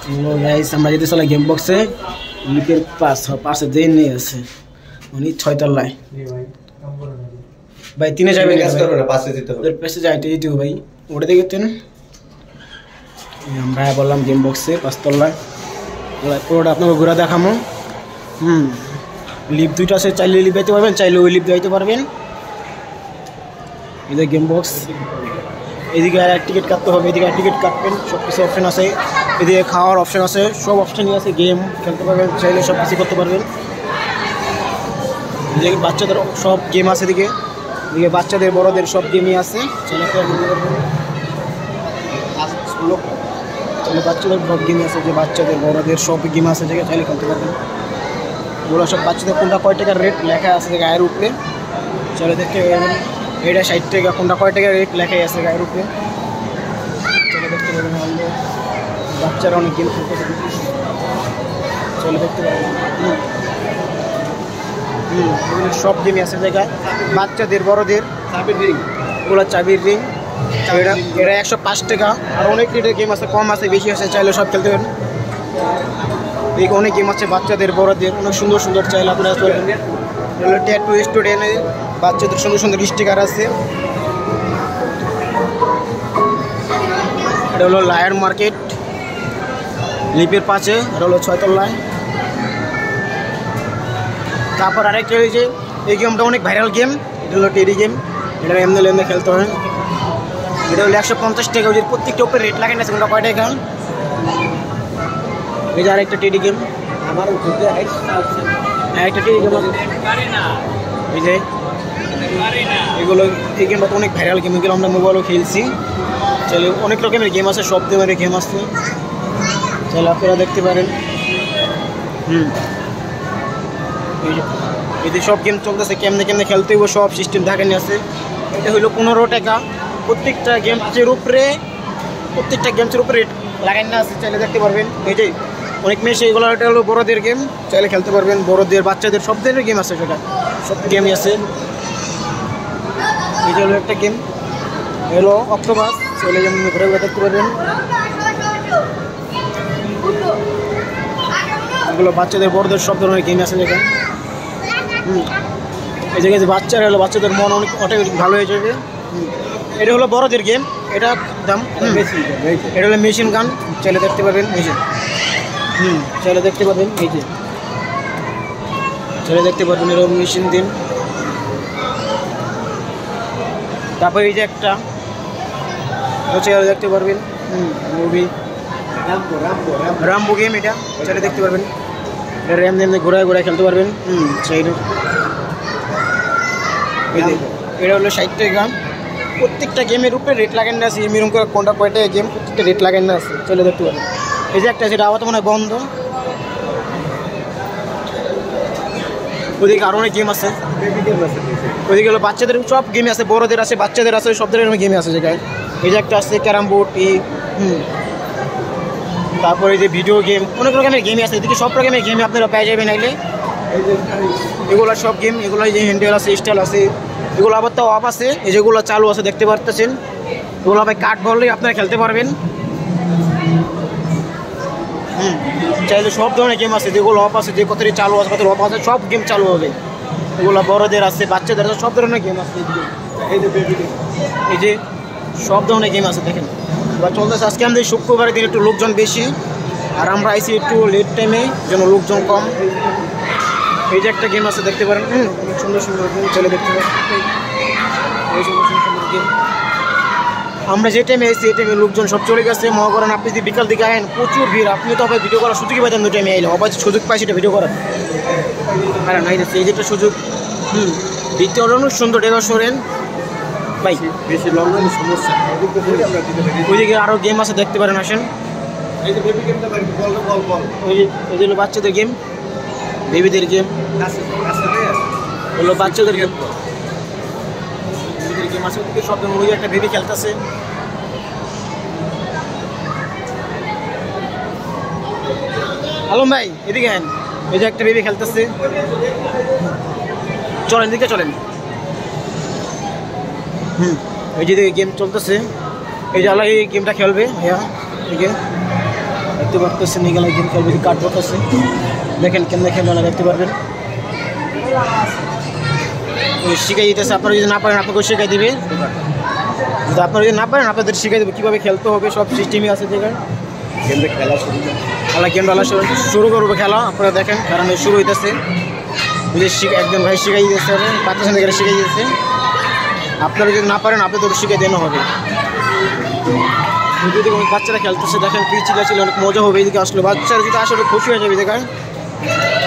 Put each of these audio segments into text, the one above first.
Guys আমরা যেতে চলে গেম বক্সে লিপের পাশে যেই নিয়ে আছে উনি 6 তলায় ভাই তিনে যাবে কাজ করবে না পাশে যেতে হবে পাশে যাইতে যেতে ভাই ওটা দেখতেন আমরা বললাম গেম বক্সে 5 তলায় পুরোটা আপনাকে ঘুরে দেখামো লিপ দুইটা আছে চাইলে লিপ দিতে পারবেন চাইলে ওই লিপ দিতে পারবেন এই যে গেম বক্স এদিকে আর টিকিট কাটতে হবে এদিকে টিকিট কাটবেন সব কিছু অপশন আছে এদিকে খাওয়ার অপশন আছে সব অপশনই আছে গেম খেলতে পারবেন চাইলে সব কিছু করতে পারবেন এদিকে বাচ্চাদের সব গেম আছে এদিকে বাচ্চাদের বড়দের সব গেমই আছে বাচ্চাদের সব গেম আছে যে বাচ্চাদের বড়দের সব গেম আছে যেটা চাইলে খেলতে পারবেন ওগুলো সব বাচ্চাদের কোনটা কয় টাকার রেট লেখা আছে গায়ের উপরে চলে দেখতে এটা 60 টাকা কোনটা কয় টাকার রেট লেখাই আছে গায়ের উপরে চলে দেখতে পারবেন বাচ্চারা অনেক গেম খেলতেছে চলে দেখতে পারবেন সব গেমই আছে জায়গায় বাচ্চাদের বড়দের চাবির রিং ওগুলো চাবির রিং এটা 105 টাকা আর অনেক রেটের গেম আছে কম আছে বেশি আছে চাইলে সব খেলতে পারেন এই অনেক গেম আছে বাচ্চাদের বড়দের অনেক সুন্দর সুন্দর চাইলে আপনারা চলবেন ট্যাটু স্টুডেন্টের বাচ্চাদের সুন্দর সুন্দর স্টিকার আছে এটা হলো লায়ন মার্কেট লিপের পাশে এটা হলো 6 তলায় তারপর আরেকটা হয়েছে এই গেমটা অনেক ভাইরাল গেম এটা হলো টেডি গেম এটা এমনি খেলতে হয় এটা হলো 150 টাকা ওই প্রত্যেকটা উপরে রেট লাগে না সেটা কয় টাকা এই যে আরেকটা টেডি গেম আমার একটা টেডি গেম এই যে এগুলো এই গেমটা তো অনেক ভাইরাল গেম এগুলো আমরা মোবাইলও খেলছি চাইলে অনেক রকমের গেম আছে সব ধরনের গেম আছে চাইলে আপনারা দেখতে পারেন এই যে সব গেম চলতেছে কেমনে খেলতে হবে সব সিস্টেম ঢাকানি আছে এটা হলো 15 টাকা প্রত্যেকটা গেমসের উপরে রেট লাগাই না আছে চাইলে দেখতে পারবেন এই যে অনেক মেশে এগুলো এটা হলো বড়দের গেম চাইলে খেলতে পারবেন বড়দের বাচ্চাদের সব ধরনের গেম আছে সেটা সব গেমই আছে এই যে হলো একটা গেম হলো অক্টোপাস চাইলে যেমন ঘুরে দেখতে পারবেন এগুলো বাচ্চাদের বড়দের সব ধরনের গেম আছে যেটা এই জায়গায় যে বাচ্চারা হলো বাচ্চাদের মন অনেক অটোমেটিক ভালো হয়ে যাবে এটা হলো বড়দের গেম এটা দাম এটা হলো মেশিন গান চাইলে দেখতে পারবেন মেশিন চাইলে দেখতে পারবেন এই যে চাইলে দেখতে পারবেন এরকম মেশিন দিন তারপরে এই যে একটা চাইলে দেখতে পারবেন মুভি রাম্বো গেম এটা চাইলে দেখতে পারবেন এটা র্যাম ঘোরায় খেলতে পারবেন সাইডে এটা হলো 60 টাকা প্রত্যেকটা গেমের উপরে রেট লাগানো আছে এরকম করে কোনটা কয়টা গেম প্রত্যেকটা রেট লাগানো আছে চলে দেখতে পারেন এই যে একটা সেটা আবার তো মনে হয় বন্ধ ওদিকে আরও অনেক গেম আছে ওদিকে হলো বাচ্চাদের সব গেমই আছে বড়দের আছে বাচ্চাদের আছে সব ধরনের গেমই আছে জায়গায় এই যে একটা আছে ক্যারাম বোর্ড তারপরে এই যে ভিডিও গেম অনেক রকমের গেমই আছে এদিকে সব রকমের গেমই আপনারা পেয়ে যাবেন আইলে এগুলো সব গেম এগুলো যে হ্যান্ডেল আছে স্টাইল আছে এগুলো আবার তো অফ আছে এই যেগুলো চালু আছে দেখতে পারতেছেন এগুলো আবার কাঠ বললেই আপনারা খেলতে পারবেন চাইলে সব ধরনের গেম আছে যেগুলো অফ আছে যে কতটি চালু আছে কত অফ আছে সব গেম চালু হবে এগুলো বড়দের আছে বাচ্চাদের আছে সব ধরনের গেম আছে এই যে সব ধরনের গেম আছে দেখেন বা চলতেছে আজকে আমাদের শুক্রবারের দিন একটু লোকজন বেশি আর আমরা আইসি একটু লেট টাইমে যেন লোকজন কম এই যে একটা গেম আছে দেখতে পারেন অনেক সুন্দর গেম চলে দেখতে পারেন এই সুন্দর গেম আমরা যে টাইমে এসেছি এই টাইমে লোকজন সব চলে গেছে মনে করেন আপনি যদি বিকাল দিকে আয়েন প্রচুর ভিড় আপনি তো আবার ভিডিও করার সুযোগই পাইতেন দু টাইমে এলে অবাধ সুযোগ পাই সেটা ভিডিও করার আর নাই এই যে একটা সুযোগ ভিতরে অনেক সুন্দর ডেকোরেশন ভাই বেশি লন্ডনের সমস্যা ওইদিকে আরও গেম আছে দেখতে পারেন আসেন এই যে বেবি গেমটা ওই যে বাচ্চাদের গেম বেবিদের গেম হলো বাচ্চাদের গেম বেবিদের গেম আছে ওদিকে সব ওই একটা বেবি খেলতেছে আলম ভাই এদিকে আন এই যে একটা বেবি খেলতেছে চলেন দিকে চলেন এই যে গেম চলতেছে এই যে আল্লাহ এই গেমটা খেলবে হ্যাঁ ঠিক আছে দেখতে পারতেছেন এগুলো গেম খেলবে, কার্ড করতেছে, দেখেন কেমনে খেলবে না দেখতে পারবেন। শিখাই দিতেছে, আপনারা যদি না পারেন আপনাকেও শিখাই দিবে, যদি আপনারা যদি না পারেন আপনাদের শিখাই দেবে কীভাবে খেলতে হবে, সব সিস্টেমই আছে যেখানে। গেমটা খেলা শুরু করবো খেলা, আপনারা দেখেন কারণ শুরু হইতেছে। বুঝে একজন ভাই শিখাই দিতেছে, বাচ্চার সাথে শিখাই দিতেছে। আপনারা যদি না পারেন আপনাদের শিখে দেওয়া হবে। যদি বাচ্চারা খেলতেছে দেখেন কি ছিল অনেক মজা হবে। এদিকে আসলে বাচ্চারা যদি আসলে খুশি হয়ে যাবে দেখেন।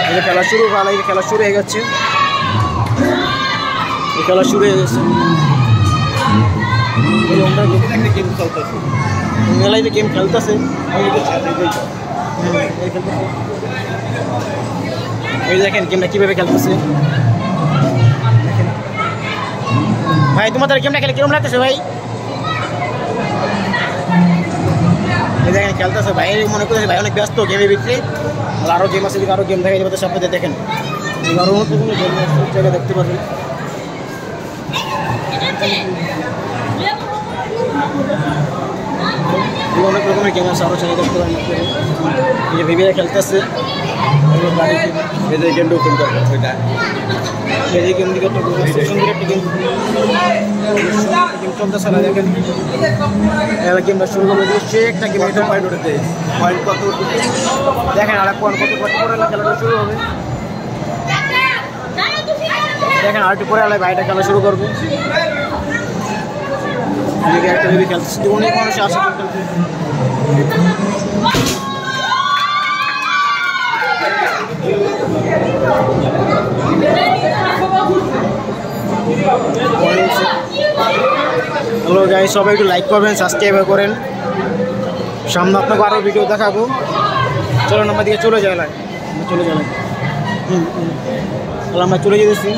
এই খেলা শুরু ভালো, এই খেলা শুরু হয়ে গেছে, এই খেলা শুরু হয়ে গেছে। মেলায় গেম খেলতেছে, এই দেখেন গেমটা কীভাবে খেলতেছে। ভাই তোমাদের গেমটা খেলে কিরকম লাগতেছে ভাই? এই দেখেন খেলতেছে ভাই, মনে করতেছে ভাই অনেক ব্যস্ত গেমের ভিতরে, আরও গেম আছে, আরও গেম দেখা যাবে আপনাদের দেখেন। আরও নতুন গেম জায়গায় দেখতে পাবেন। অনেক রকমের গেম আছে, আরও চাই দেখতে পারেন। এই যে ভেবে খেলতেছে, এই গেমটাও খেলতে পারবে, এই গেম দিকে একটা সুন্দর একটা গেম চলতেছে না দেখেন। গেমটা শুরু করবে সে একটা গেম, এটা পয়েন্ট ওঠাতে পয়েন্ট কত দেখেন, আর পয়েন্ট কত পরে খেলাটা শুরু হবে দেখেন। আর একটু পরে আলাই ভাইটা খেলা শুরু করবে। একটা ভেবে খেলতেছে, অনেক মানুষ আসে খেলতে। হ্যালো গাইস, সবাই একটু লাইক করবেন, সাবস্ক্রাইব করেন। সামনে আপনাকে আরও ভিডিও দেখাবো। চলো আমার দিকে চলে যাই, চলে যাই। আমরা চলে যেতেছি।